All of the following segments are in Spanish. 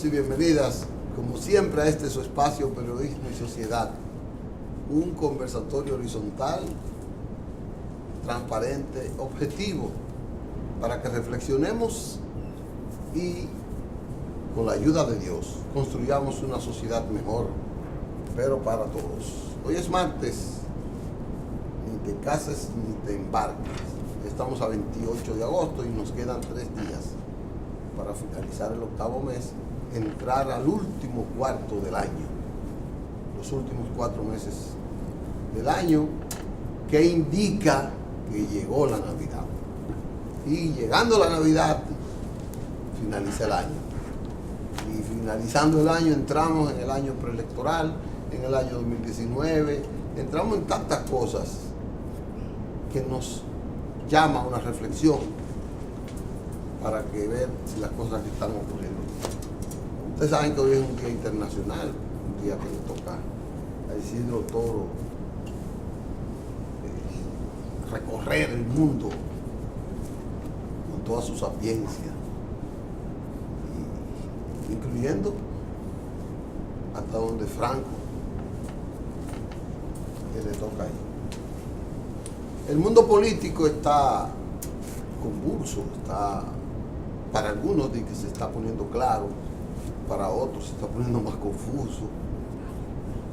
bienvenidos y bienvenidas, como siempre, a este su espacio Periodismo y Sociedad. Un conversatorio horizontal, transparente, objetivo, para que reflexionemos y, con la ayuda de Dios, construyamos una sociedad mejor, pero para todos. Hoy es martes, ni te cases ni te embarques. Estamos a 28 de agosto y nos quedan 3 días para finalizar el 8º mes, entrar al último cuarto del año, los últimos 4 meses del año, que indica que llegó la Navidad. Y llegando la Navidad, finaliza el año. Y finalizando el año, entramos en el año preelectoral, en el año 2019, entramos en tantas cosas que nos llama a una reflexión para que ver si las cosas que están ocurriendo. Ustedes saben que hoy es un día internacional, un día que le toca a Isidro Toro recorrer el mundo con toda su sapiencia, incluyendo hasta donde Franco, que le toca ahí. El mundo político está convulso, está, para algunos de que se está poniendo claro, para otros se está poniendo más confuso,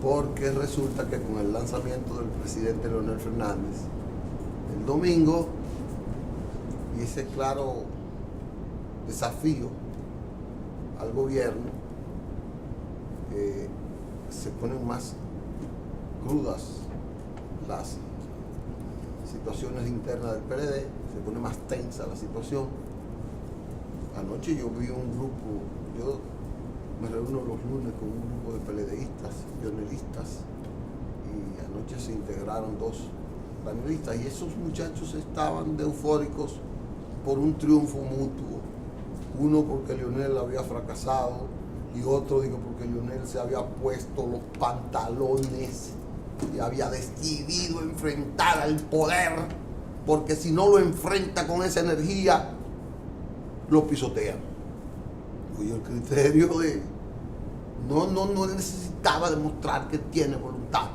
porque resulta que con el lanzamiento del presidente Leonel Fernández el domingo, y ese claro desafío al gobierno, se ponen más crudas las situaciones internas del PLD, se pone más tensa la situación. Anoche yo vi un grupo, yo me reúno los lunes con un grupo de PLDistas, pioneristas, y anoche se integraron 2 panelistas, y esos muchachos estaban de eufóricos por un triunfo mutuo. Uno porque Leonel había fracasado, y otro digo porque Leonel se había puesto los pantalones y había decidido enfrentar al poder, porque si no lo enfrenta con esa energía, lo pisotean. Oye, el criterio de no necesitaba demostrar que tiene voluntad.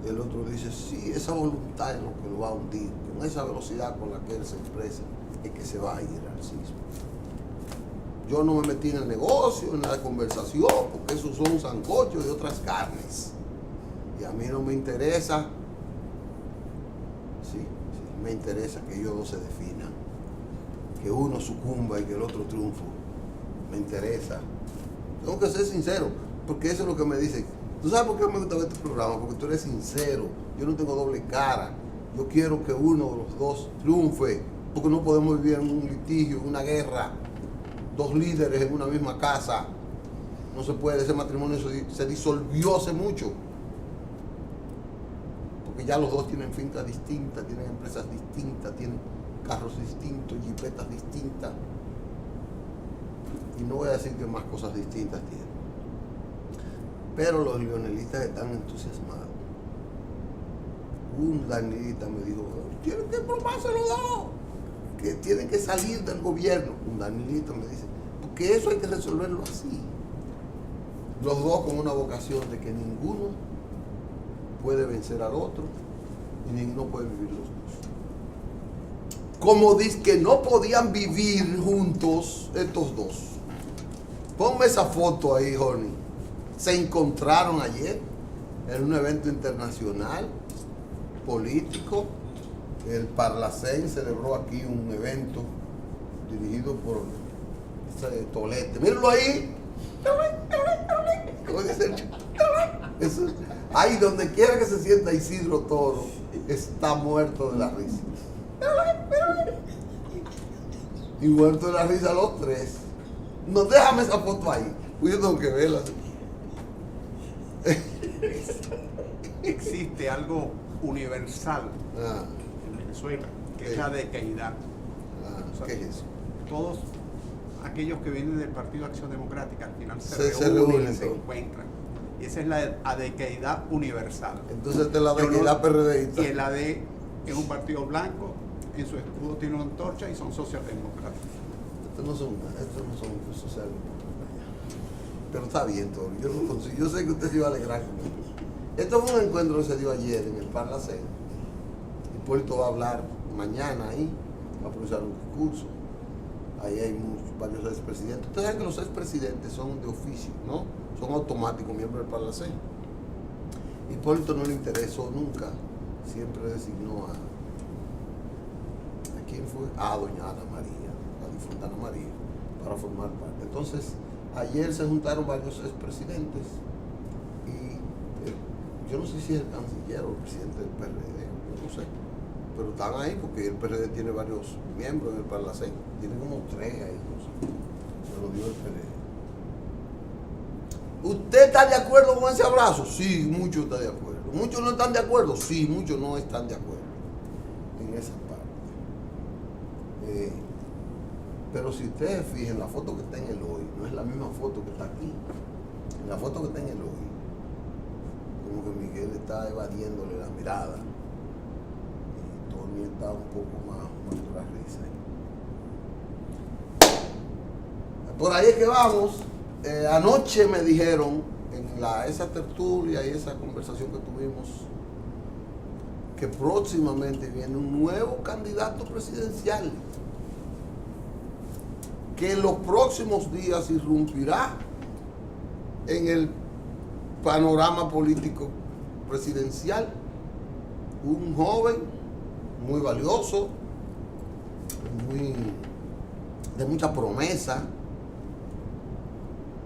El otro dice, sí, esa voluntad es lo que lo va a hundir. Con esa velocidad con la que él se expresa, es que se va a ir al sismo. Yo no me metí en el negocio, en la conversación, porque esos son sancochos de otras carnes. Y a mí no me interesa, sí, me interesa que ellos dos se definan, que uno sucumba y que el otro triunfe. Me interesa. Tengo que ser sincero, porque eso es lo que me dicen. ¿Tú sabes por qué me gusta ver este programa? Porque tú eres sincero, yo no tengo doble cara. Yo quiero que uno de los dos triunfe, porque no podemos vivir en un litigio, en una guerra, 2 líderes en una misma casa. No se puede, ese matrimonio se disolvió hace mucho. Porque ya los dos tienen fincas distintas, tienen empresas distintas, tienen carros distintos, jipetas distintas. Y no voy a decir que más cosas distintas tienen. Pero los leonelistas están entusiasmados. Un danilita me dijo, tienen que probarse los dos, que tienen que salir del gobierno. Un danilita me dice, porque eso hay que resolverlo así. Los dos con una vocación de que ninguno puede vencer al otro y ninguno puede vivir los dos. Como dice que no podían vivir juntos estos dos. Ponme esa foto ahí, Jorge. Se encontraron ayer en un evento internacional político. El Parlacén celebró aquí un evento dirigido por Tolete. Mírenlo ahí. ¿Cómo dice el chico? Ahí donde quiera que se sienta Isidro Toro, está muerto de la risa. Y muerto de la risa los 3. No, déjame esa foto ahí. Yo tengo que verla. Existe algo universal en Venezuela, que es la decaidad. O sea, ¿qué es eso? todos aquellos que vienen del Partido Acción Democrática al final Se se reúnen, se encuentran. Y esa es la adecaidad universal. Entonces esta es la decaidad PRDista. Y el AD es un partido blanco, en su escudo tiene una antorcha y son socialdemócratas. Estos no son socialdemócratas. Pero está bien, Toro. Yo no consigo. Yo sé que usted se iba a alegrar conmigo. Esto fue un encuentro que se dio ayer en el Parlacén. Hipólito va a hablar mañana ahí, va a pronunciar un discurso. Ahí hay varios expresidentes. Ustedes saben que los expresidentes son de oficio, ¿no? Son automáticos miembros del Parlacén. Hipólito no le interesó nunca. Siempre designó ¿a quién fue? A doña Ana María, a difunta Ana María, para formar parte. Entonces, ayer se juntaron varios expresidentes y yo no sé si es el canciller o el presidente del PRD, no sé, pero están ahí porque el PRD tiene varios miembros en el Parlacén, tiene como 3 ahí, no sé, se lo dio el PRD. ¿Usted está de acuerdo con ese abrazo? Sí, muchos están de acuerdo. ¿Muchos no están de acuerdo? Sí, muchos no están de acuerdo en esa parte. Pero si ustedes fijan, la foto que está en el hoy no es la misma foto que está aquí. En la foto que está en el hoy, como que Miguel está evadiéndole la mirada y Tony está un poco más muerto la risa. Por ahí es que vamos. Anoche me dijeron en esa tertulia y esa conversación que tuvimos que próximamente viene un nuevo candidato presidencial que en los próximos días irrumpirá en el panorama político presidencial. Un joven muy valioso, de mucha promesa,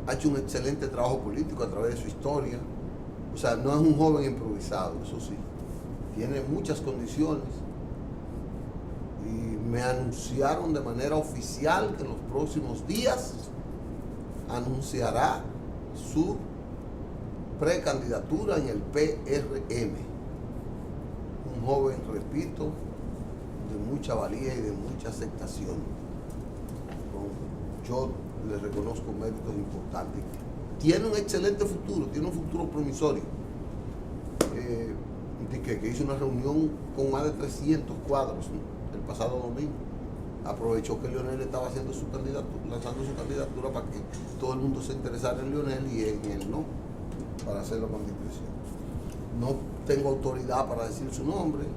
ha hecho un excelente trabajo político a través de su historia. O sea, no es un joven improvisado, eso sí. Tiene muchas condiciones. Y me anunciaron de manera oficial que en los próximos días anunciará su precandidatura en el PRM. Un joven, repito, de mucha valía y de mucha aceptación. Yo le reconozco méritos importantes. Tiene un excelente futuro, tiene un futuro promisorio. Que hizo una reunión con más de 300 cuadros el pasado domingo. Aprovechó que Leonel estaba haciendo su candidatura, lanzando su candidatura para que todo el mundo se interesara en Leonel y en él no, para hacerlo con discreción. No tengo autoridad para decir su nombre,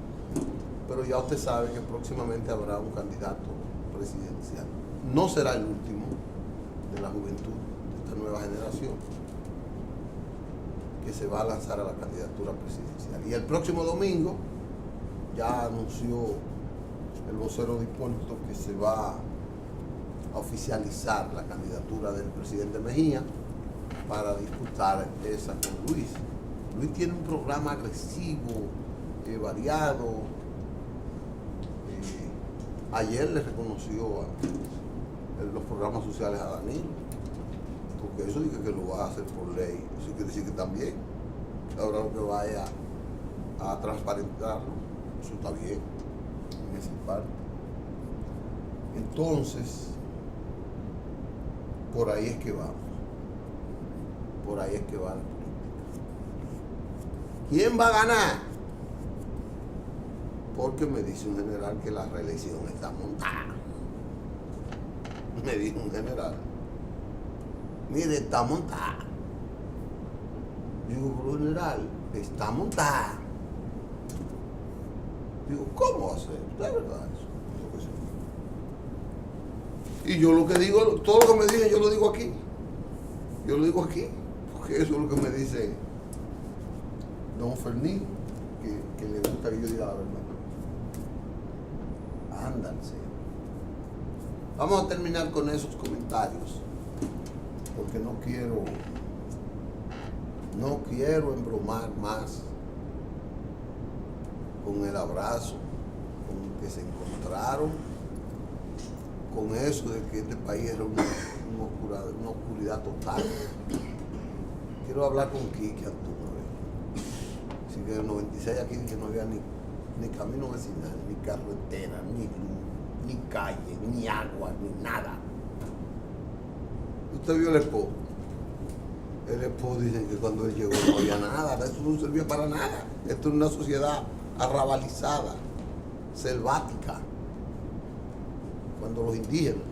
pero ya usted sabe que próximamente habrá un candidato presidencial. No será el último de la juventud de esta nueva generación que se va a lanzar a la candidatura presidencial. Y el próximo domingo ya anunció el vocero de Hipólito que se va a oficializar la candidatura del presidente Mejía para disputar esa con Luis. Luis tiene un programa agresivo, variado. Ayer le reconoció los programas sociales a Danilo, porque eso dice que lo va a hacer por ley. Eso quiere decir que también ahora lo que vaya a transparentarlo, eso está bien en esa parte. Entonces, por ahí es que vamos. Por ahí es que va la política. ¿Quién va a ganar? Porque me dice un general que la reelección está montada. Me dijo un general. Mire, está montada. Digo, pero general, está montada. Digo, ¿cómo va a ser? ¿Es verdad eso? Digo que sí. Y yo lo que digo, todo lo que me dicen, yo lo digo aquí. Yo lo digo aquí, porque eso es lo que me dice don Fernín, que le gusta que yo diga la verdad. Ándanse. Vamos a terminar con esos comentarios, porque no quiero embromar más con el abrazo con el que se encontraron, con eso de que este país era una oscuridad total. Quiero hablar con Quique Antuna. Así que en el 96 aquí que no había ni camino vecinal, ni carretera, ni luz, ni calle, ni agua, ni nada. Usted vio el Expo. El Expo dicen que cuando él llegó no había nada, esto no servía para nada. Esto es una sociedad arrabalizada, selvática. Cuando los indígenas,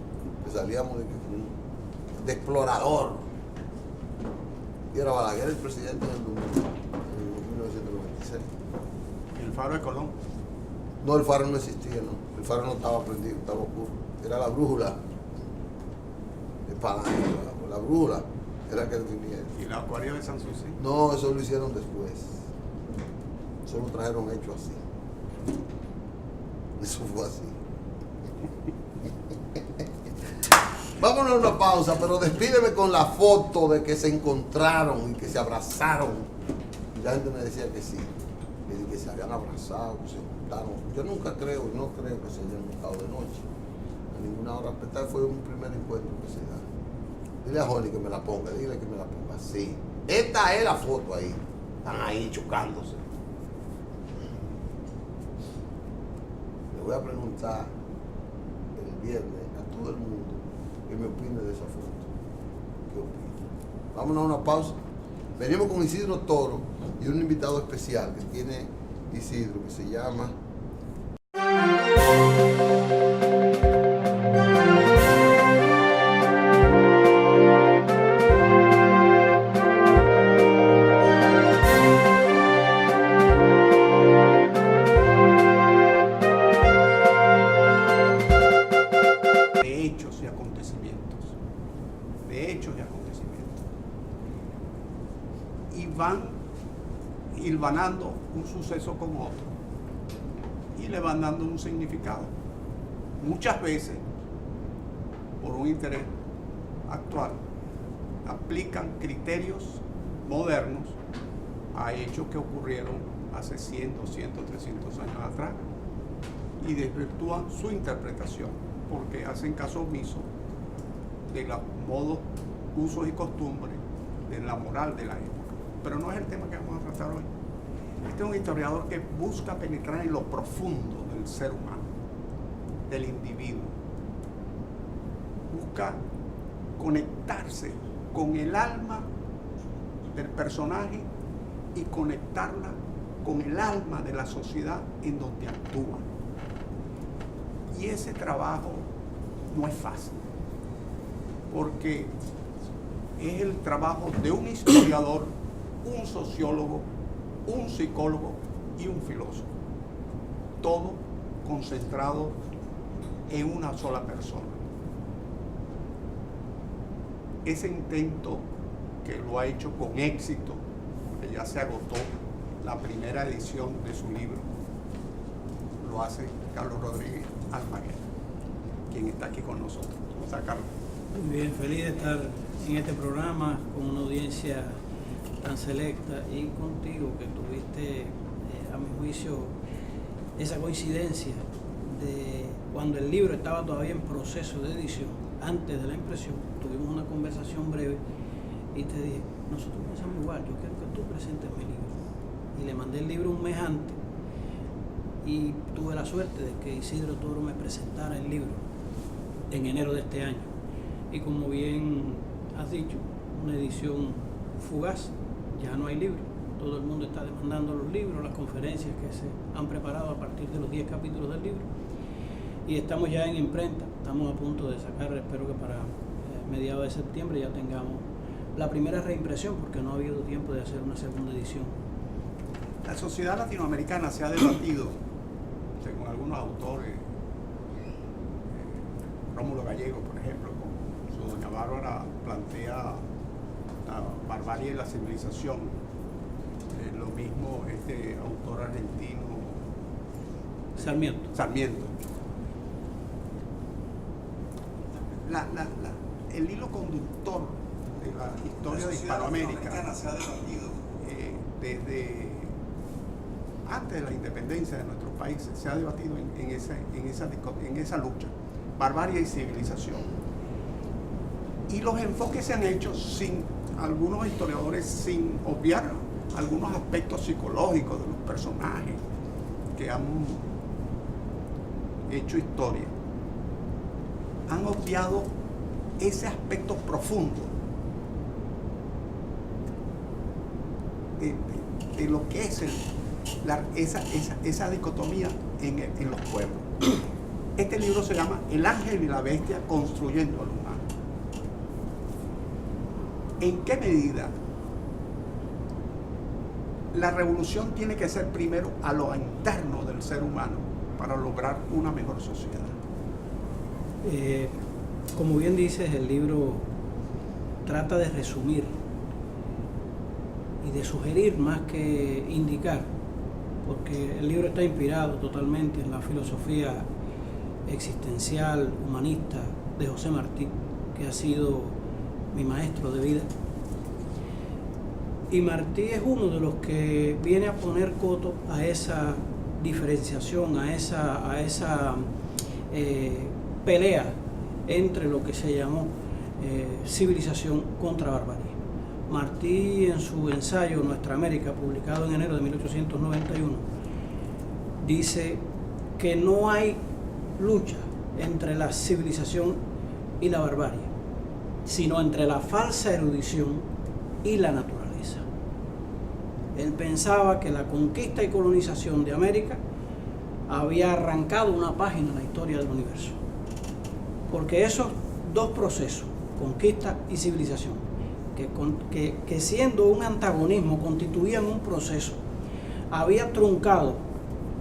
que salíamos de explorador, Y era Balaguer el presidente en 1996. El faro de Colón. No, el faro no existía, no. El faro no estaba prendido, estaba oscuro. Era la brújula. El palanque, la brújula era que definía eso. ¿Y la acuario de Sanssouci? No, eso lo hicieron después. Eso lo trajeron hecho así. Eso fue así. Vámonos a una pausa, pero despídeme con la foto de que se encontraron y que se abrazaron. Y la gente me decía que sí, que se habían abrazado, que se juntaron. Yo nunca creo, no creo que se hayan juntado de noche. A ninguna hora. Tal fue un primer encuentro que se da. Dile a Johnny que me la ponga, dile que me la ponga. Sí. Esta es la foto ahí. Están ahí chocándose. Le voy a preguntar el viernes a todo el mundo que me opine de esa foto. ¿Qué opina? Vámonos a una pausa. Venimos con Isidro Toro y un invitado especial que tiene Isidro, que se llama... Van hilvanando un suceso con otro y le van dando un significado. Muchas veces, por un interés actual, aplican criterios modernos a hechos que ocurrieron hace 100, 200, 300 años atrás y desvirtúan su interpretación porque hacen caso omiso de los modos, usos y costumbres de la moral de la época. Pero no es el tema que vamos a tratar hoy. Este es un historiador que busca penetrar en lo profundo del ser humano, del individuo. Busca conectarse con el alma del personaje y conectarla con el alma de la sociedad en donde actúa. Y ese trabajo no es fácil, porque es el trabajo de un historiador, un sociólogo, un psicólogo y un filósofo. Todo concentrado en una sola persona. Ese intento, que lo ha hecho con éxito, porque ya se agotó la primera edición de su libro, lo hace Carlos Rodríguez Almaguer, quien está aquí con nosotros. ¿Cómo está, Carlos? Muy bien, feliz de estar en este programa con una audiencia tan selecta y contigo que tuviste, a mi juicio, esa coincidencia de cuando el libro estaba todavía en proceso de edición, antes de la impresión. Tuvimos una conversación breve y te dije, nosotros pensamos igual, yo quiero que tú presentes mi libro. Y le mandé el libro un mes antes y tuve la suerte de que Isidro Toro me presentara el libro en enero de este año. Y como bien has dicho, una edición fugaz. Ya no hay libros, todo el mundo está demandando los libros, las conferencias que se han preparado a partir de los 10 capítulos del libro. Y estamos ya en imprenta, estamos a punto de sacar, espero que para mediados de septiembre ya tengamos la primera reimpresión, porque no ha habido tiempo de hacer una segunda edición. La sociedad latinoamericana se ha debatido, según algunos autores, Rómulo Gallego, por ejemplo, con su Doña Bárbara, plantea la barbarie de la civilización. Lo mismo este autor argentino Sarmiento. El hilo conductor de la historia de Hispanoamérica se ha debatido desde antes de la independencia de nuestros países, se ha debatido en esa lucha, barbarie y civilización. Y los enfoques se han hecho algunos historiadores sin obviar algunos aspectos psicológicos de los personajes que han hecho historia. Han obviado ese aspecto profundo de lo que es esa dicotomía en los pueblos. Este libro se llama El ángel y la bestia construyendo al humano. ¿En qué medida la revolución tiene que ser primero a lo interno del ser humano para lograr una mejor sociedad. Como bien dices, el libro trata de resumir y de sugerir más que indicar, porque el libro está inspirado totalmente en la filosofía existencial, humanista de José Martí, que ha sido mi maestro de vida. Y Martí es uno de los que viene a poner coto a esa diferenciación, a esa pelea entre lo que se llamó civilización contra barbarie. Martí, en su ensayo Nuestra América, publicado en enero de 1891, dice que no hay lucha entre la civilización y la barbarie, sino entre la falsa erudición y la naturaleza. Él pensaba que la conquista y colonización de América había arrancado una página en la historia del universo, porque esos dos procesos, conquista y civilización, que siendo un antagonismo constituían un proceso, había truncado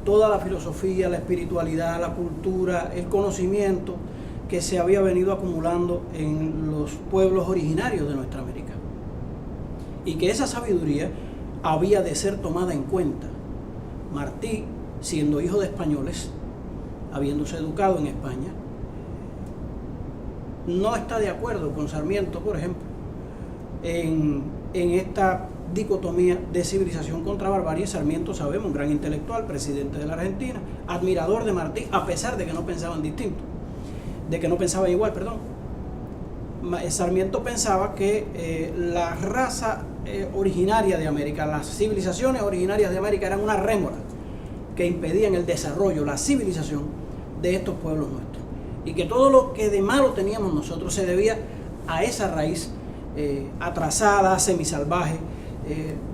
toda la filosofía, la espiritualidad, la cultura, el conocimiento que se había venido acumulando en los pueblos originarios de nuestra América, y que esa sabiduría había de ser tomada en cuenta. Martí, siendo hijo de españoles, habiéndose educado en España, no está de acuerdo con Sarmiento, por ejemplo, en esta dicotomía de civilización contra barbarie. Sarmiento, sabemos, un gran intelectual, presidente de la Argentina, admirador de Martí, a pesar de que no pensaban distinto, de que no pensaban igual, perdón. Sarmiento pensaba que la raza originaria de América, las civilizaciones originarias de América eran una rémora que impedían el desarrollo, la civilización de estos pueblos nuestros, y que todo lo que de malo teníamos nosotros se debía a esa raíz atrasada, semisalvaje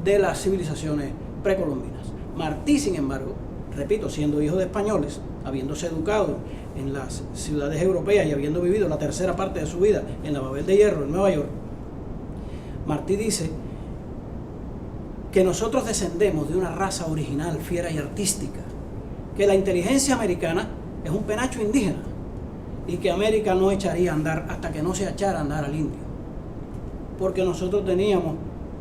de las civilizaciones precolombinas. Martí, sin embargo, repito, siendo hijo de españoles, habiéndose educado en las ciudades europeas y habiendo vivido la tercera parte de su vida en la Babel de Hierro, en Nueva York, Martí dice que nosotros descendemos de una raza original, fiera y artística, que la inteligencia americana es un penacho indígena y que América no echaría a andar hasta que no se echara a andar al indio, porque nosotros teníamos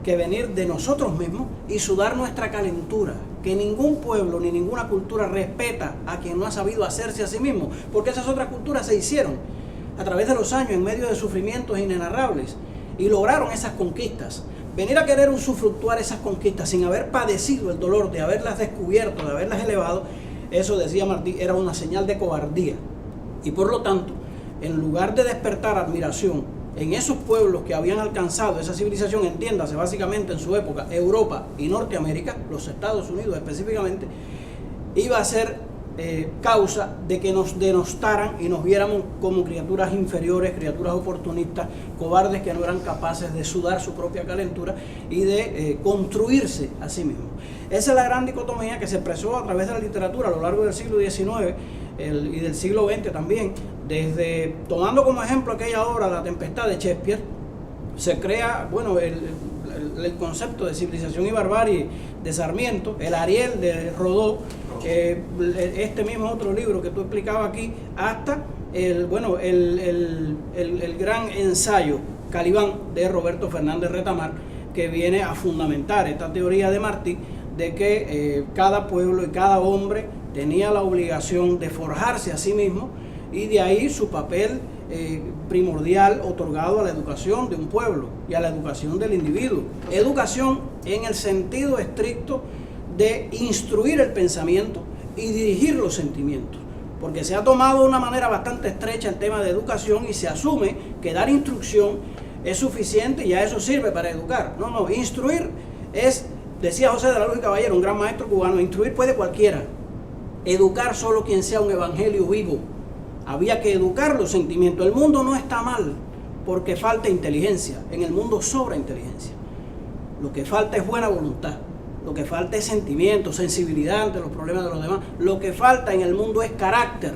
que venir de nosotros mismos y sudar nuestra calentura, que ningún pueblo ni ninguna cultura respeta a quien no ha sabido hacerse a sí mismo, porque esas otras culturas se hicieron a través de los años en medio de sufrimientos inenarrables y lograron esas conquistas. Venir a querer usufructuar esas conquistas sin haber padecido el dolor de haberlas descubierto, de haberlas elevado, eso, decía Martí, era una señal de cobardía. Y por lo tanto, en lugar de despertar admiración en esos pueblos que habían alcanzado esa civilización, entiéndase básicamente en su época Europa y Norteamérica, los Estados Unidos específicamente, iba a ser causa de que nos denostaran y nos viéramos como criaturas inferiores, criaturas oportunistas, cobardes que no eran capaces de sudar su propia calentura y de construirse a sí mismos. Esa es la gran dicotomía que se expresó a través de la literatura a lo largo del siglo XIX y del siglo XX también, desde, tomando como ejemplo aquella obra La Tempestad de Shakespeare, se crea, bueno, el concepto de civilización y barbarie de Sarmiento, el Ariel de Rodó, este mismo otro libro que tú explicabas aquí, hasta el gran ensayo Calibán de Roberto Fernández Retamar, que viene a fundamentar esta teoría de Martí de que cada pueblo y cada hombre tenía la obligación de forjarse a sí mismo, y de ahí su papel primordial otorgado a la educación de un pueblo y a la educación del individuo. Educación en el sentido estricto de instruir el pensamiento y dirigir los sentimientos, porque se ha tomado de una manera bastante estrecha el tema de educación y se asume que dar instrucción es suficiente y ya eso sirve para educar. No, instruir es, decía José de la Luz y Caballero, un gran maestro cubano, instruir puede cualquiera, educar solo quien sea un evangelio vivo. Había que educar los sentimientos. El mundo no está mal porque falta inteligencia, en el mundo sobra inteligencia. Lo que falta es buena voluntad, lo que falta es sentimiento, sensibilidad ante los problemas de los demás. Lo que falta en el mundo es carácter.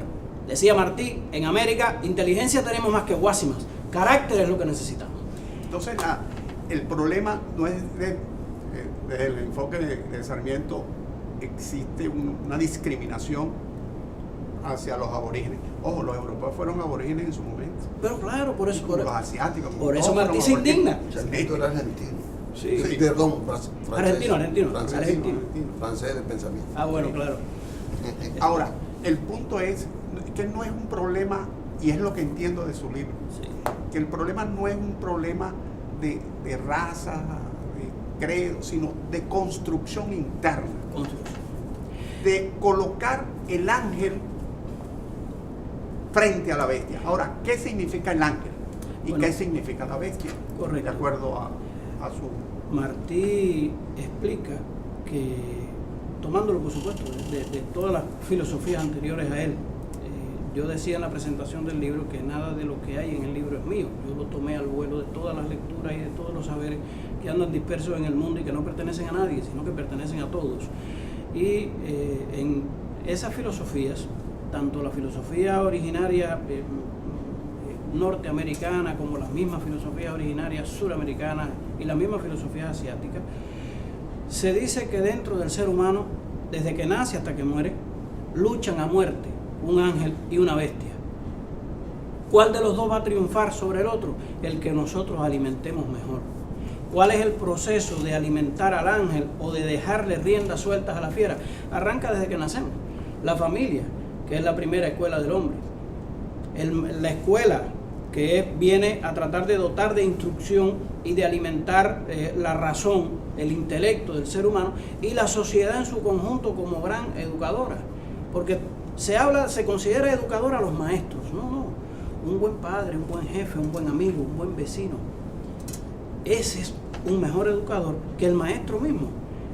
Decía Martí, en América inteligencia tenemos más que guásimas, carácter es lo que necesitamos. Entonces el problema no es desde el enfoque de Sarmiento existe una discriminación hacia los aborígenes. Ojo, los europeos fueron aborígenes en su momento. Pero claro, por eso. Los asiáticos. Por eso Martí se indigna. Sarmiento era argentino. Sí. Perdón, Argentino. Francés de pensamiento. Ah, bueno, claro. Ahora, el punto es que no es un problema, y es lo que entiendo de su libro, Sí. que el problema no es un problema de raza, de credo, sino de construcción interna, de colocar el ángel frente a la bestia. Ahora, ¿qué significa el ángel? ¿Y Bueno, qué significa la bestia? correcto. De acuerdo a su... Martí explica que, tomándolo por supuesto de todas las filosofías anteriores a él, yo decía en la presentación del libro que nada de lo que hay en el libro es mío. Yo lo tomé al vuelo de todas las lecturas y de todos los saberes que andan dispersos en el mundo y que no pertenecen a nadie, sino que pertenecen a todos. Y en esas filosofías, tanto la filosofía originaria norteamericana como las mismas filosofías originarias suramericanas y las mismas filosofías asiáticas, se dice que dentro del ser humano, desde que nace hasta que muere, luchan a muerte un ángel y una bestia. ¿Cuál de los dos va a triunfar sobre el otro? El que nosotros alimentemos mejor. ¿Cuál es el proceso de alimentar al ángel o de dejarle riendas sueltas a la fiera? Arranca desde que nacemos. La familia, que es la primera escuela del hombre. La escuela, que viene a tratar de dotar de instrucción y de alimentar la razón, el intelecto del ser humano, y la sociedad en su conjunto como gran educadora. Porque se considera educadora a los maestros. No. Un buen padre, un buen jefe, un buen amigo, un buen vecino. Ese es un mejor educador que el maestro mismo.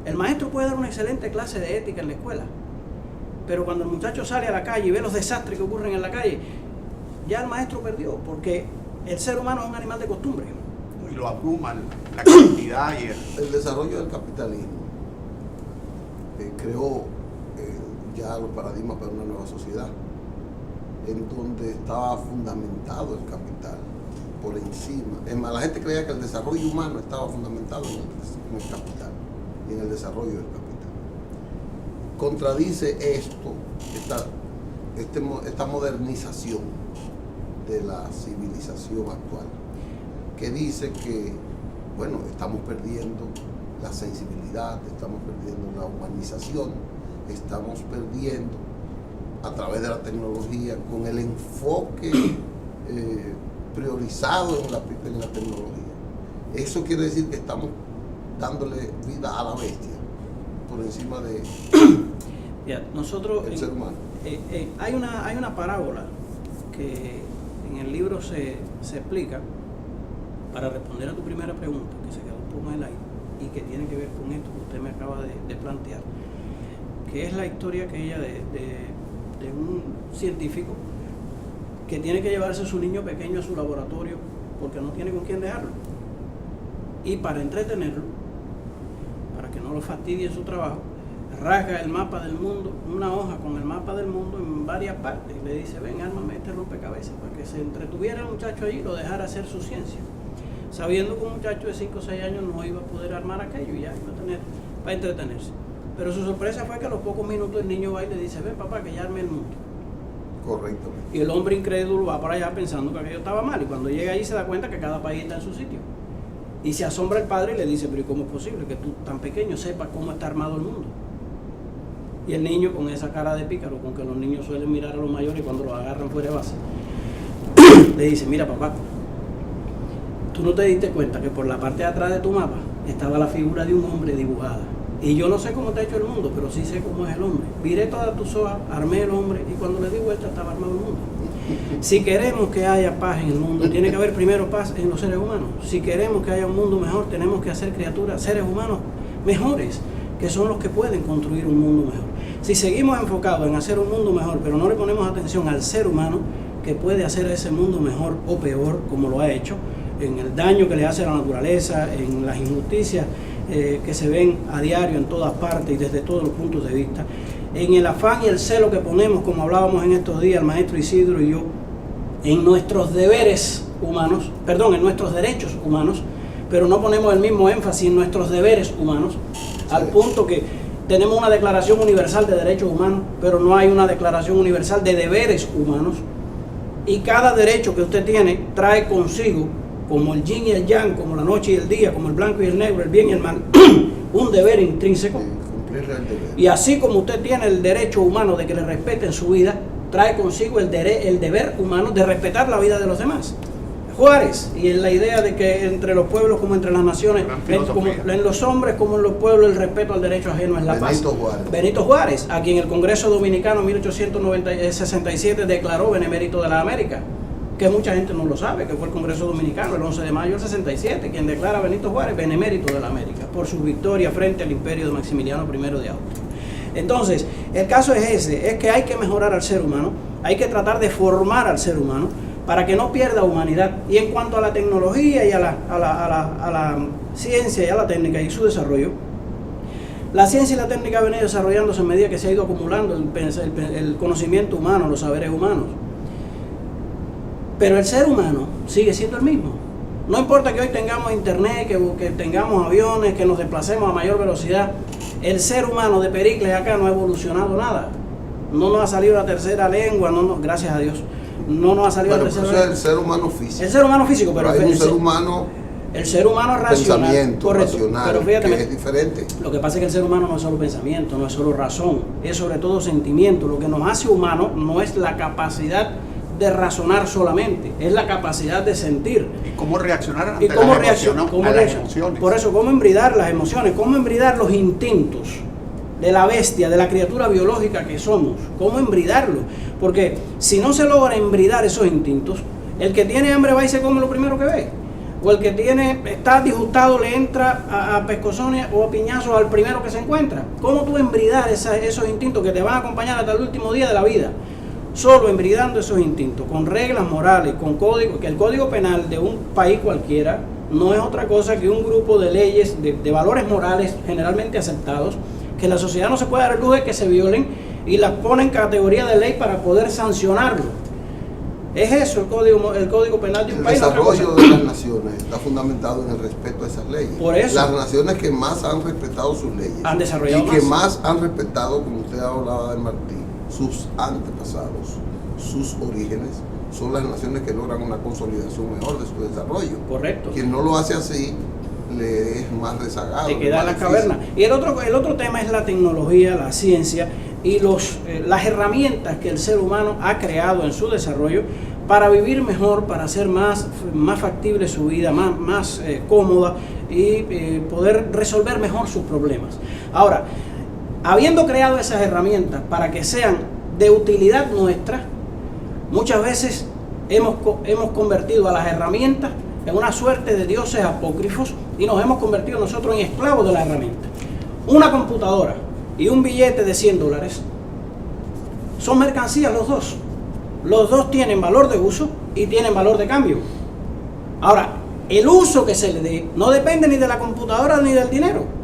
El maestro puede dar una excelente clase de ética en la escuela, pero cuando el muchacho sale a la calle y ve los desastres que ocurren en la calle, ya el maestro perdió, porque el ser humano es un animal de costumbre. Y lo abruma la cantidad y El desarrollo del capitalismo creó ya los paradigmas para una nueva sociedad, en donde estaba fundamentado el capital por encima. Es más, la gente creía que el desarrollo humano estaba fundamentado en el capital y en el desarrollo del capital. Contradice esto, esta modernización de la civilización actual, que dice que, bueno, estamos perdiendo la sensibilidad, estamos perdiendo la humanización, estamos perdiendo a través de la tecnología, con el enfoque priorizado en la tecnología. Eso quiere decir que estamos dándole vida a la bestia por encima de nosotros el ser humano. Hay una parábola que en el libro se explica para responder a tu primera pregunta, que se quedó un poco en el aire y que tiene que ver con esto que usted me acaba de plantear, que es la historia aquella de un científico que tiene que llevarse a su niño pequeño a su laboratorio porque no tiene con quién dejarlo, y para entretenerlo, para que no lo fastidie en su trabajo, rasga el mapa del mundo, una hoja con el mapa del mundo en varias partes, y le dice: ven, ármame este rompecabezas, para que se entretuviera el muchacho allí y lo dejara hacer su ciencia, sabiendo que un muchacho de 5 o 6 años no iba a poder armar aquello y ya iba a tener para entretenerse. Pero su sorpresa fue que a los pocos minutos el niño va y le dice: ven, papá, que ya arme el mundo. Correcto. Y el hombre incrédulo va para allá pensando que aquello estaba mal, y cuando llega allí se da cuenta que cada país está en su sitio. Y se asombra el padre y le dice: pero ¿y cómo es posible que tú tan pequeño sepas cómo está armado el mundo? Y el niño, con esa cara de pícaro con que los niños suelen mirar a los mayores cuando los agarran fuera de base, le dice: mira, papá, tú no te diste cuenta que por la parte de atrás de tu mapa estaba la figura de un hombre dibujada. Y yo no sé cómo está hecho el mundo, pero sí sé cómo es el hombre. Viré todas tus hojas, armé el hombre, y cuando le di vuelta estaba armado el mundo. Si queremos que haya paz en el mundo, tiene que haber primero paz en los seres humanos. Si queremos que haya un mundo mejor, tenemos que hacer criaturas, seres humanos mejores, que son los que pueden construir un mundo mejor. Si seguimos enfocados en hacer un mundo mejor, pero no le ponemos atención al ser humano, que puede hacer ese mundo mejor o peor, como lo ha hecho, en el daño que le hace a la naturaleza, en las injusticias que se ven a diario en todas partes y desde todos los puntos de vista, en el afán y el celo que ponemos, como hablábamos en estos días el maestro Isidro y yo, en nuestros deberes humanos, en nuestros derechos humanos, pero no ponemos el mismo énfasis en nuestros deberes humanos, al punto que tenemos una declaración universal de derechos humanos, pero no hay una declaración universal de deberes humanos, y cada derecho que usted tiene trae consigo, como el yin y el yang, como la noche y el día, como el blanco y el negro, el bien y el mal, un deber intrínseco. Y así como usted tiene el derecho humano de que le respeten su vida, trae consigo el deber humano de respetar la vida de los demás. Juárez, y en la idea de que entre los pueblos como entre las naciones, en los hombres como en los pueblos, el respeto al derecho ajeno es la paz. Benito Juárez, a quien el Congreso Dominicano en 1867 declaró benemérito de la América, que mucha gente no lo sabe, que fue el Congreso Dominicano el 11 de mayo del 67, quien declara a Benito Juárez benemérito de la América, por su victoria frente al imperio de Maximiliano I de Austria. Entonces, el caso es ese, es que hay que mejorar al ser humano, hay que tratar de formar al ser humano, para que no pierda humanidad. Y en cuanto a la tecnología y a la ciencia y a la técnica y su desarrollo, la ciencia y la técnica han venido desarrollándose a medida que se ha ido acumulando el conocimiento humano, los saberes humanos. Pero el ser humano sigue siendo el mismo. No importa que hoy tengamos internet, que tengamos aviones, que nos desplacemos a mayor velocidad, el ser humano de Pericles acá no ha evolucionado nada. No nos ha salido la tercera lengua, gracias a Dios. No nos ha salido el ser humano físico. El ser humano físico, pero hay un ser humano. El ser humano racional. Pensamiento, racional, pero fíjate, que es diferente. Lo que pasa es que el ser humano no es solo pensamiento, no es solo razón, es sobre todo sentimiento. Lo que nos hace humanos no es la capacidad de razonar solamente, es la capacidad de sentir. Y cómo reaccionar ante las emociones. Por eso, cómo embridar las emociones, cómo embridar los instintos de la bestia, de la criatura biológica que somos, cómo embridarlo, porque si no se logra embridar esos instintos, el que tiene hambre va y se come lo primero que ve, o el que está disgustado le entra a pescozones o a piñazos al primero que se encuentra. ¿Cómo tú embridar esos instintos que te van a acompañar hasta el último día de la vida? Solo embridando esos instintos, con reglas morales, con código, que el código penal de un país cualquiera no es otra cosa que un grupo de leyes, de valores morales generalmente aceptados, que la sociedad no se puede dar el lujo de que se violen y las pone en categoría de ley para poder sancionarlo. Es eso el código penal de un país. El desarrollo de las naciones está fundamentado en el respeto a esas leyes. Por eso, las naciones que más han respetado sus leyes han desarrollado y que más han respetado, como usted hablaba de Martín, sus antepasados, sus orígenes, son las naciones que logran una consolidación mejor de su desarrollo. Correcto. Quien no lo hace así le es más rezagado. Te queda en la caverna. Y el otro tema es la tecnología, la ciencia y las herramientas que el ser humano ha creado en su desarrollo para vivir mejor, para hacer más factible su vida, más cómoda y poder resolver mejor sus problemas. Ahora, habiendo creado esas herramientas para que sean de utilidad nuestra, muchas veces hemos convertido a las herramientas en una suerte de dioses apócrifos y nos hemos convertido nosotros en esclavos de la herramienta. Una computadora y un billete de $100 son mercancías los dos. Los dos tienen valor de uso y tienen valor de cambio. Ahora, el uso que se le dé no depende ni de la computadora ni del dinero.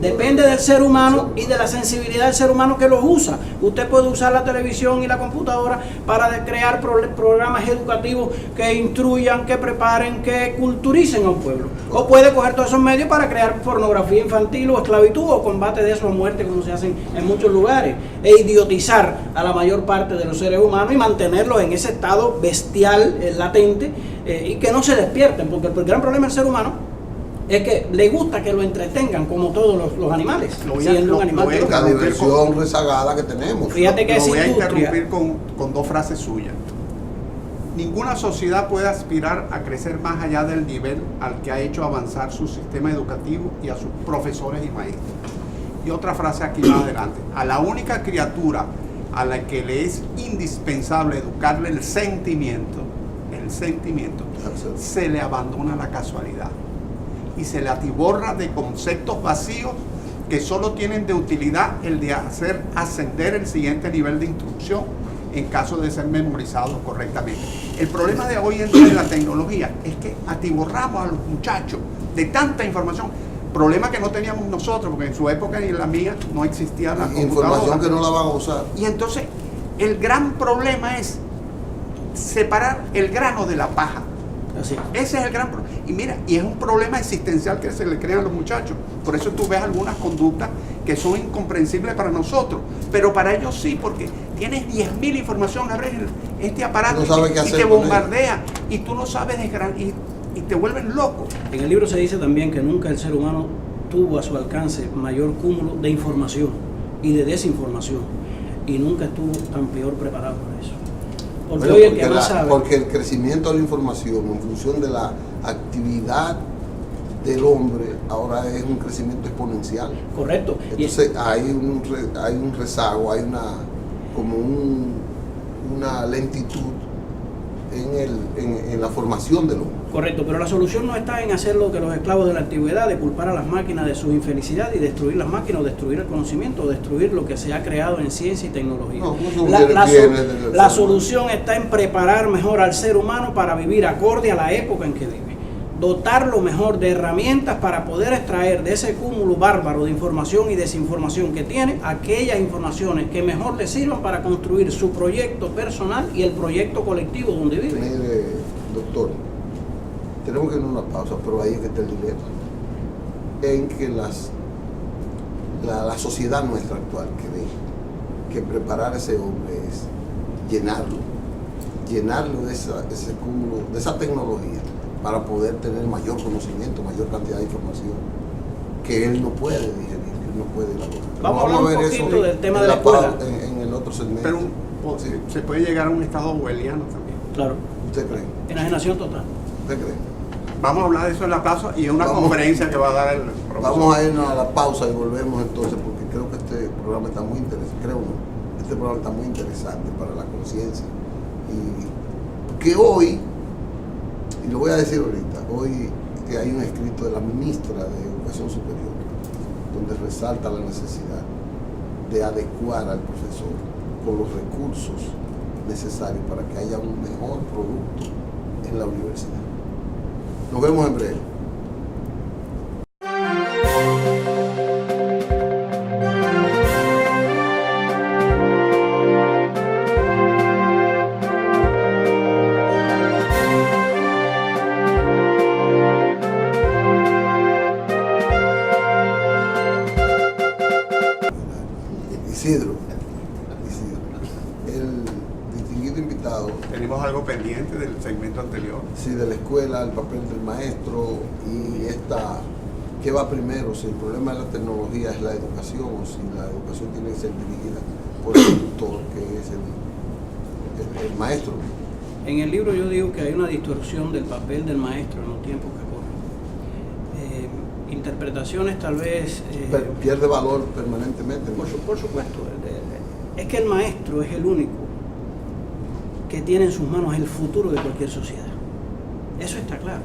Depende del ser humano y de la sensibilidad del ser humano que los usa. Usted puede usar la televisión y la computadora para crear programas educativos que instruyan, que preparen, que culturicen a un pueblo. O puede coger todos esos medios para crear pornografía infantil o esclavitud o combate de eso a muerte, como se hacen en muchos lugares, e idiotizar a la mayor parte de los seres humanos y mantenerlos en ese estado bestial, latente, y que no se despierten, porque el gran problema del ser humano es que le gusta que lo entretengan como todos los animales. La diversión rezagada que tenemos. Fíjate que lo voy a interrumpir con dos frases suyas. Ninguna sociedad puede aspirar a crecer más allá del nivel al que ha hecho avanzar su sistema educativo y a sus profesores y maestros. Y otra frase aquí más adelante. A la única criatura a la que le es indispensable educarle el sentimiento, se le abandona la casualidad y se le atiborra de conceptos vacíos que solo tienen de utilidad el de hacer ascender el siguiente nivel de instrucción en caso de ser memorizados correctamente. El problema de hoy en día de la tecnología es que atiborramos a los muchachos de tanta información, problema que no teníamos nosotros, porque en su época y en la mía no existía la computadora. Información que no la van a usar. Y entonces el gran problema es separar el grano de la paja. Así. Ese es el gran problema. Y mira, y es un problema existencial que se le crean a los muchachos. Por eso tú ves algunas conductas que son incomprensibles para nosotros, pero para ellos sí, porque tienes 10.000 información, abres este aparato y te bombardea, y tú no sabes y te vuelves loco. En el libro se dice también que nunca el ser humano tuvo a su alcance mayor cúmulo de información y de desinformación, y nunca estuvo tan peor preparado para eso. Porque bueno, hoy el que más sabe... Porque el crecimiento de la información en función de la actividad del hombre ahora es un crecimiento exponencial. Correcto. Entonces hay un rezago, hay una lentitud en la formación del hombre. Correcto, pero la solución no está en hacer lo que los esclavos de la antigüedad, de culpar a las máquinas de su infelicidad y destruir las máquinas, o destruir el conocimiento, o destruir lo que se ha creado en ciencia y tecnología. No, la solución está en preparar mejor al ser humano para vivir acorde a la época en que vive. Dotarlo mejor de herramientas para poder extraer de ese cúmulo bárbaro de información y desinformación que tiene aquellas informaciones que mejor le sirvan para construir su proyecto personal y el proyecto colectivo donde vive. Mire, doctor, tenemos que ir a una pausa, pero ahí es que está el dilema. En que la sociedad nuestra actual cree que preparar a ese hombre es llenarlo de ese cúmulo, de esa tecnología, para poder tener mayor conocimiento, mayor cantidad de información que él no puede digerir, que él no puede elaborar. Vamos a hablar un poquito del tema de la escuela. En el otro segmento. Pero sí, se puede llegar a un estado orwelliano también. Claro. ¿Usted cree? Enajenación total. ¿Usted cree? Vamos a hablar de eso en la pausa y en una conferencia que va a dar el profesor. Vamos a irnos a la pausa y volvemos entonces, porque creo que este programa está muy interesante, este programa está muy interesante para la conciencia. Y que hoy, y lo voy a decir ahorita, hoy que hay un escrito de la ministra de Educación Superior, donde resalta la necesidad de adecuar al profesor con los recursos necesarios para que haya un mejor producto en la universidad. Nos vemos en breve. Isidro, el distinguido invitado. Tenemos algo pendiente del segmento anterior. Sí, de la escuela, el papel del maestro y ¿qué va primero? Si el problema de la tecnología es la educación o si la educación tiene que ser dirigida por el tutor, que es el maestro. En el libro yo digo que hay una distorsión del papel del maestro en los tiempos que corren. Interpretaciones tal vez... pierde valor permanentemente. Por supuesto. Es que el maestro es el único que tiene en sus manos el futuro de cualquier sociedad. Eso está claro.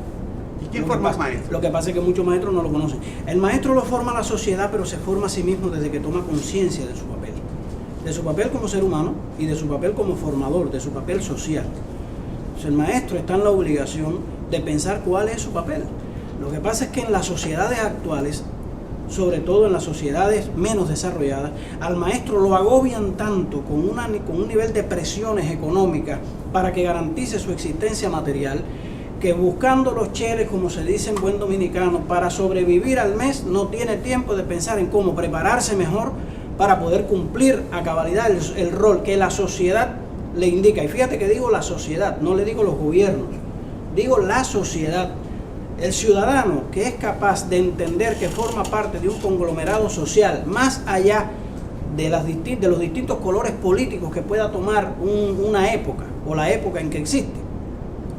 ¿Y quién forma al maestro? Lo que pasa es que muchos maestros no lo conocen. El maestro lo forma la sociedad, pero se forma a sí mismo desde que toma conciencia de su papel. De su papel como ser humano y de su papel como formador, de su papel social. Entonces, el maestro está en la obligación de pensar cuál es su papel. Lo que pasa es que en las sociedades actuales, sobre todo en las sociedades menos desarrolladas, al maestro lo agobian tanto con un nivel de presiones económicas para que garantice su existencia material, que buscando los cheles, como se dice en buen dominicano, para sobrevivir al mes, no tiene tiempo de pensar en cómo prepararse mejor para poder cumplir a cabalidad el rol que la sociedad le indica. Y fíjate que digo la sociedad, no le digo los gobiernos, digo la sociedad. El ciudadano que es capaz de entender que forma parte de un conglomerado social, más allá de los distintos colores políticos que pueda tomar una época o la época en que existe,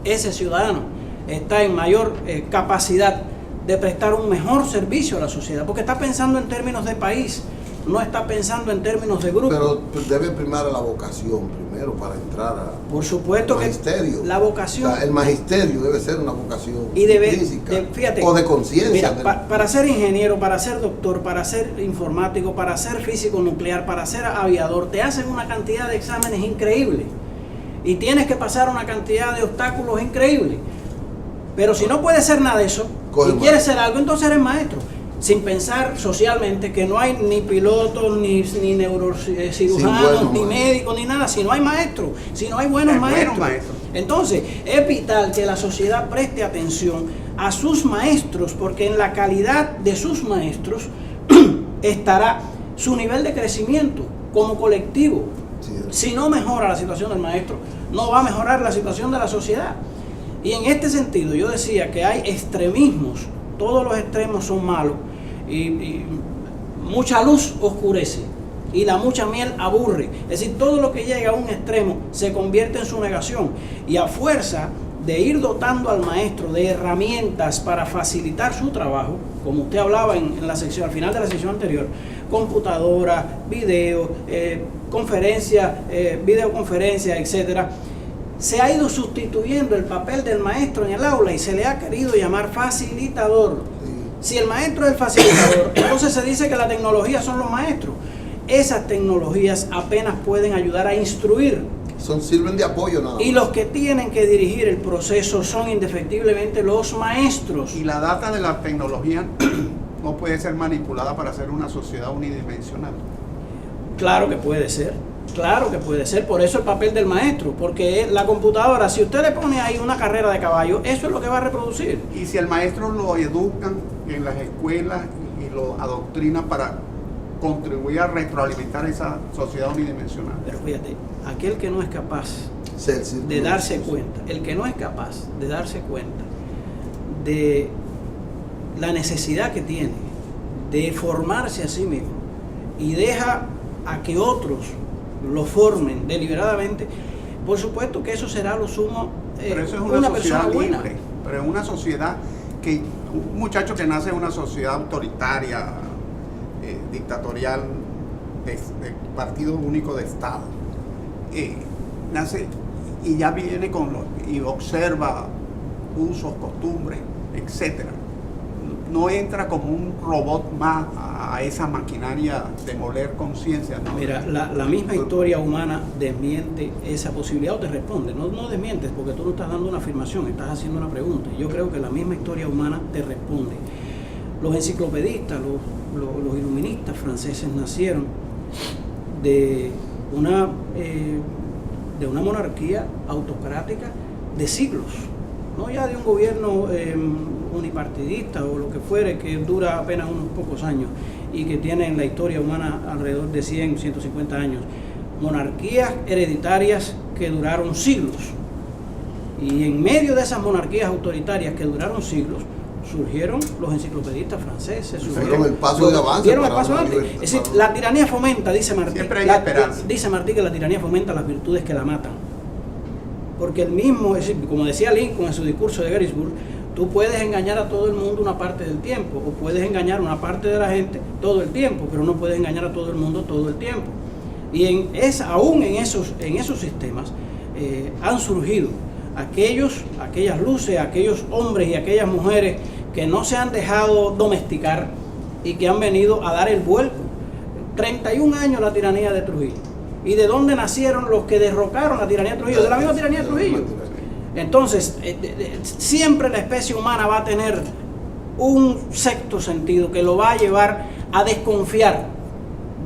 ese ciudadano está en mayor capacidad de prestar un mejor servicio a la sociedad, porque está pensando en términos de país, no está pensando en términos de grupo. Pero debe primar a la vocación primero para entrar a por supuesto magisterio. Que la vocación, o sea, el magisterio debe ser una vocación y intrínseca o de conciencia. Para ser ingeniero, para ser doctor, para ser informático, para ser físico nuclear, para ser aviador, te hacen una cantidad de exámenes increíbles y tienes que pasar una cantidad de obstáculos increíbles. Pero si no puedes ser nada de eso y quieres ser algo, entonces eres maestro. Sin pensar socialmente que no hay ni pilotos, ni neurocirujanos, ni médicos, ni nada, si no hay maestros, si no hay buenos maestros. Entonces, es vital que la sociedad preste atención a sus maestros, porque en la calidad de sus maestros estará su nivel de crecimiento como colectivo. Sí. Si no mejora la situación del maestro, no va a mejorar la situación de la sociedad. Y en este sentido yo decía que hay extremismos, todos los extremos son malos, y mucha luz oscurece y la mucha miel aburre. Es decir, todo lo que llega a un extremo se convierte en su negación, y a fuerza de ir dotando al maestro de herramientas para facilitar su trabajo, como usted hablaba en la sección, al final de la sección anterior, computadora, video, videoconferencia, etcétera, se ha ido sustituyendo el papel del maestro en el aula y se le ha querido llamar facilitador. Si el maestro es el facilitador, entonces se dice que la tecnología son los maestros. Esas tecnologías apenas pueden ayudar a instruir. Sirven de apoyo nada más. Y los que tienen que dirigir el proceso son indefectiblemente los maestros. Y la data de la tecnología no puede ser manipulada para hacer una sociedad unidimensional. Claro que puede ser. Claro que puede ser, por eso el papel del maestro, porque la computadora, si usted le pone ahí una carrera de caballo, eso es lo que va a reproducir. Y si el maestro lo educan en las escuelas y lo adoctrina para contribuir a retroalimentar esa sociedad unidimensional. Pero fíjate, aquel que no es capaz de darse cuenta, el que no es capaz de darse cuenta de la necesidad que tiene de formarse a sí mismo y deja a que otros lo formen deliberadamente, por supuesto que eso será lo sumo. Pero eso es una sociedad libre, pero en una sociedad que un muchacho que nace en una sociedad autoritaria, dictatorial, de partido único de Estado, nace y ya viene y observa usos, costumbres, etcétera. No entra como un robot más a esa maquinaria de moler conciencia, ¿no? Mira, la misma historia humana desmiente esa posibilidad o te responde. No desmientes, porque tú no estás dando una afirmación, estás haciendo una pregunta. Yo creo que la misma historia humana te responde. Los enciclopedistas, los iluministas franceses nacieron de una monarquía autocrática de siglos, no ya de un gobierno unipartidista o lo que fuere, que dura apenas unos pocos años y que tiene en la historia humana alrededor de 100, 150 años. Monarquías hereditarias que duraron siglos. Y en medio de esas monarquías autoritarias que duraron siglos, surgieron los enciclopedistas franceses. Dieron el paso de avance. Es decir, la tiranía fomenta, dice Martí. Siempre hay esperanza. Dice Martí que la tiranía fomenta las virtudes que la matan. Porque el mismo, es decir, como decía Lincoln en su discurso de Gettysburg, tú puedes engañar a todo el mundo una parte del tiempo, o puedes engañar a una parte de la gente todo el tiempo, pero no puedes engañar a todo el mundo todo el tiempo. Y aún en esos sistemas han surgido aquellas luces, aquellos hombres y aquellas mujeres que no se han dejado domesticar y que han venido a dar el vuelco. 31 años la tiranía de Trujillo. ¿Y de dónde nacieron los que derrocaron la tiranía de Trujillo? De la misma tiranía de Trujillo. Entonces, siempre la especie humana va a tener un sexto sentido que lo va a llevar a desconfiar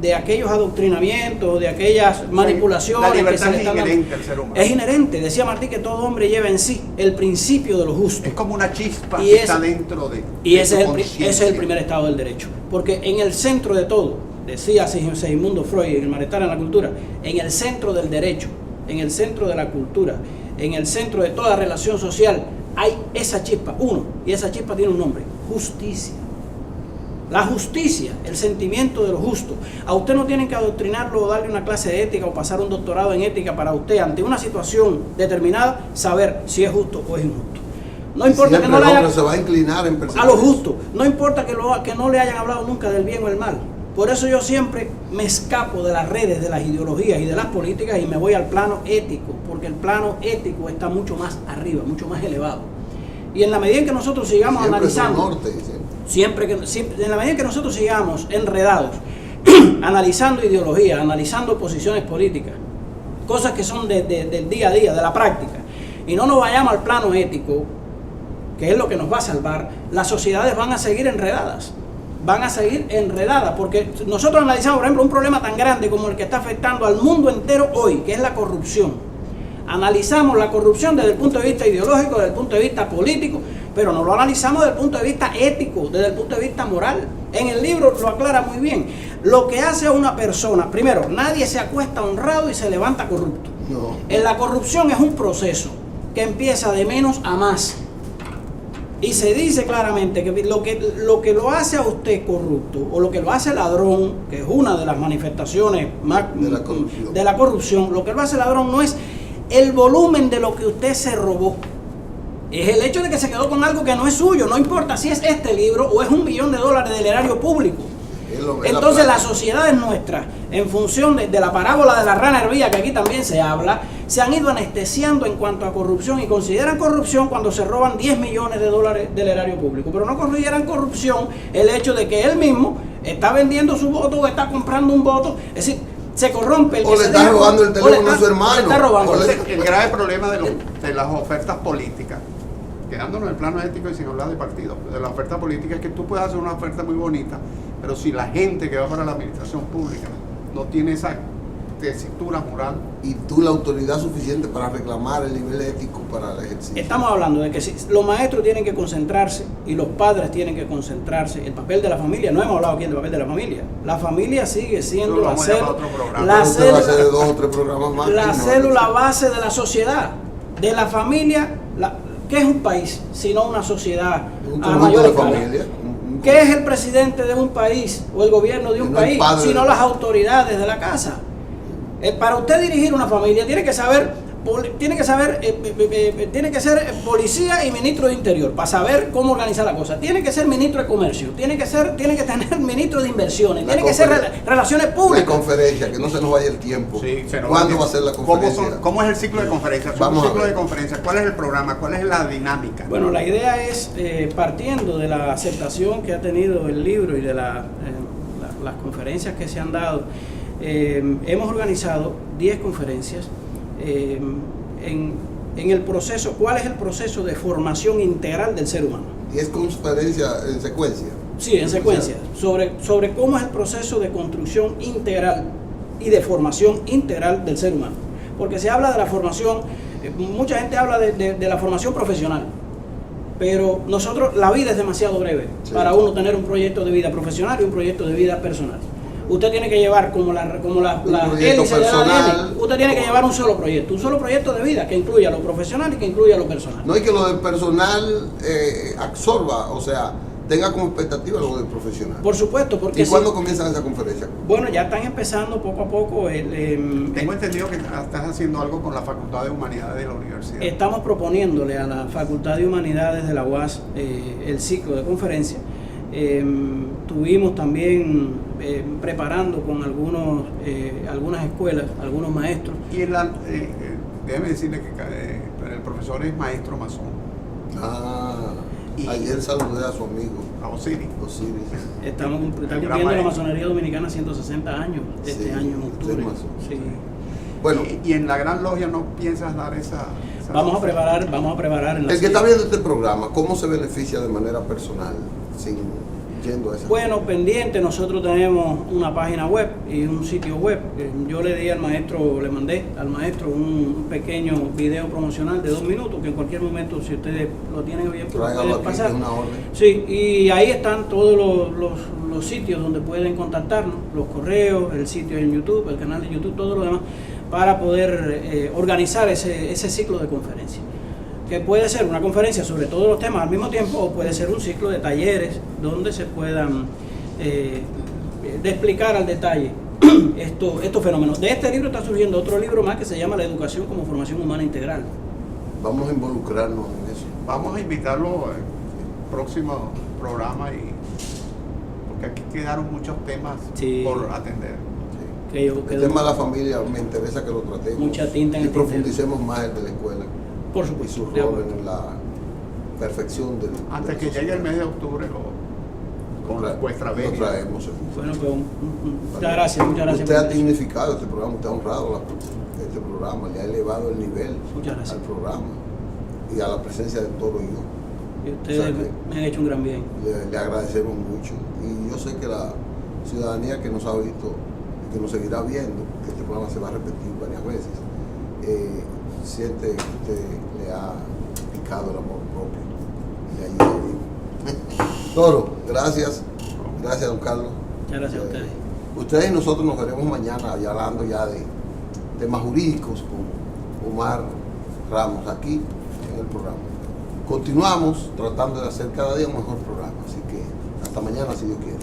de aquellos adoctrinamientos, de aquellas manipulaciones. La libertad que se es inherente al ser humano. Es inherente. Decía Martí que todo hombre lleva en sí el principio de lo justo. Es como una chispa que está dentro de. Y ese es el primer estado del derecho. Porque en el centro de todo, decía Sigmund Freud en el Malestar en la Cultura, en el centro del derecho, en el centro de la cultura, en el centro de toda relación social, hay esa chispa, y esa chispa tiene un nombre: justicia. La justicia, el sentimiento de lo justo. A usted no tienen que adoctrinarlo o darle una clase de ética o pasar un doctorado en ética para usted, ante una situación determinada, saber si es justo o es injusto. No importa que no le hayan, se va a inclinar en a lo justo. No importa que no le hayan hablado nunca del bien o el mal. Por eso yo siempre me escapo de las redes, de las ideologías y de las políticas y me voy al plano ético, porque el plano ético está mucho más arriba, mucho más elevado. Y en la medida en que nosotros sigamos analizando, en la medida en que nosotros sigamos enredados, analizando ideologías, analizando posiciones políticas, cosas que son del día a día, de la práctica, y no nos vayamos al plano ético, que es lo que nos va a salvar, las sociedades van a seguir enredadas. Porque nosotros analizamos, por ejemplo, un problema tan grande como el que está afectando al mundo entero hoy, que es la corrupción. Analizamos la corrupción desde el punto de vista ideológico, desde el punto de vista político, pero no lo analizamos desde el punto de vista ético, desde el punto de vista moral. En el libro lo aclara muy bien. Lo que hace a una persona, primero, nadie se acuesta honrado y se levanta corrupto. No. En la corrupción es un proceso que empieza de menos a más. Y se dice claramente que lo que lo hace a usted corrupto, o lo que lo hace ladrón, que es una de las manifestaciones más de la corrupción, lo que lo hace ladrón no es el volumen de lo que usted se robó. Es el hecho de que se quedó con algo que no es suyo, no importa si es este libro o es $1 millón del erario público. Entonces las sociedades nuestras, en función de la parábola de la rana hervía, que aquí también se habla, se han ido anestesiando en cuanto a corrupción y consideran corrupción cuando se roban $10 millones del erario público, pero no consideran corrupción el hecho de que él mismo está vendiendo su voto o está comprando un voto. Es decir, se corrompe el que o le está robando el teléfono a su hermano. El grave problema de las ofertas políticas, quedándonos en el plano ético y sin hablar de partidos, de la oferta política, es que tú puedes hacer una oferta muy bonita, pero si la gente que va para la administración pública no tiene esa tesitura moral y tú la autoridad suficiente para reclamar el nivel ético para el ejercicio. Estamos hablando de que si los maestros tienen que concentrarse y los padres tienen que concentrarse, el papel de la familia, no hemos hablado aquí del papel de la familia sigue siendo la célula base de la sociedad, de la familia. ¿Qué es un país sino una sociedad a mayor escala? ¿Qué es el presidente de un país o el gobierno de un país sino las autoridades de la casa? Para usted dirigir una familia tiene que ser policía y ministro de Interior para saber cómo organizar la cosa. Tiene que ser ministro de Comercio, tiene que tener ministro de Inversiones, tiene que ser Relaciones Públicas. La conferencia, que no se nos vaya el tiempo. Sí, ¿cuándo va a ser la conferencia? ¿Cómo es el ciclo de conferencias? ¿Cuál es el programa? ¿Cuál es la dinámica? Bueno, la idea es, partiendo de la aceptación que ha tenido el libro y de las conferencias que se han dado, hemos organizado 10 conferencias en el proceso. ¿Cuál es el proceso de formación integral del ser humano? ¿10 conferencias en secuencia? Sí, en secuencia, sobre cómo es el proceso de construcción integral y de formación integral del ser humano. Porque se habla de la formación, mucha gente habla de la formación profesional, pero la vida es demasiado breve para uno tener un proyecto de vida profesional y un proyecto de vida personal. Usted tiene que llevar como la hélice de ADN, usted tiene que llevar un solo proyecto de vida que incluya lo profesional y que incluya lo personal. No, y que lo del personal absorba, o sea, tenga como expectativa lo del profesional. Por supuesto, porque... ¿Y cuándo comienzan esa conferencia? Bueno, ya están empezando poco a poco. Tengo entendido que estás haciendo algo con la Facultad de Humanidades de la universidad. Estamos proponiéndole a la Facultad de Humanidades de la UAS el ciclo de conferencia. Tuvimos también preparando con algunas escuelas, algunos maestros. Y déjeme decirle que el profesor es maestro masón. Ayer saludé a su amigo, a Osiris. Está cumpliendo la masonería dominicana 160 años este año en octubre. Sí. Bueno, y en la Gran Logia no piensas dar esa vamos a preparar en la el que está viendo este programa, ¿cómo se beneficia de manera personal yendo a esa? Bueno, pendiente, nosotros tenemos una página web y un sitio web. Yo le mandé al maestro un pequeño video promocional de 2 minutos que en cualquier momento, si ustedes lo tienen bien, pueden pasar. Una orden. Sí, y ahí están todos los sitios donde pueden contactarnos, los correos, el sitio en YouTube, el canal de YouTube, todo lo demás, para poder organizar ese ciclo de conferencias. Que puede ser una conferencia sobre todos los temas al mismo tiempo, o puede ser un ciclo de talleres donde se puedan explicar al detalle estos fenómenos. De este libro está surgiendo otro libro más que se llama La educación como formación humana integral. Vamos a involucrarnos en eso. Vamos a invitarlo al próximo programa, porque aquí quedaron muchos temas por atender. El tema de la familia me interesa que lo tratemos. Mucha tinta en y profundicemos más el de la escuela. Por supuesto. Y su rol en la perfección del... Antes que llegue el mes de octubre, con vuestra venia. Lo traemos. Bueno, pues muchas gracias. Usted ha dignificado este programa, usted ha honrado este programa, le ha elevado el nivel al programa y a la presencia de todo yo. Y ustedes me han hecho un gran bien. Le agradecemos mucho. Y yo sé que la ciudadanía que nos ha visto, que nos seguirá viendo, que este programa se va a repetir varias veces, siente que usted le ha picado el amor propio. Y ahí le digo. Toro, gracias. Gracias, don Carlos. Muchas gracias a ustedes. Ustedes y nosotros nos veremos mañana ya hablando ya de temas jurídicos con Omar Ramos aquí en el programa. Continuamos tratando de hacer cada día un mejor programa. Así que hasta mañana si Dios quiere.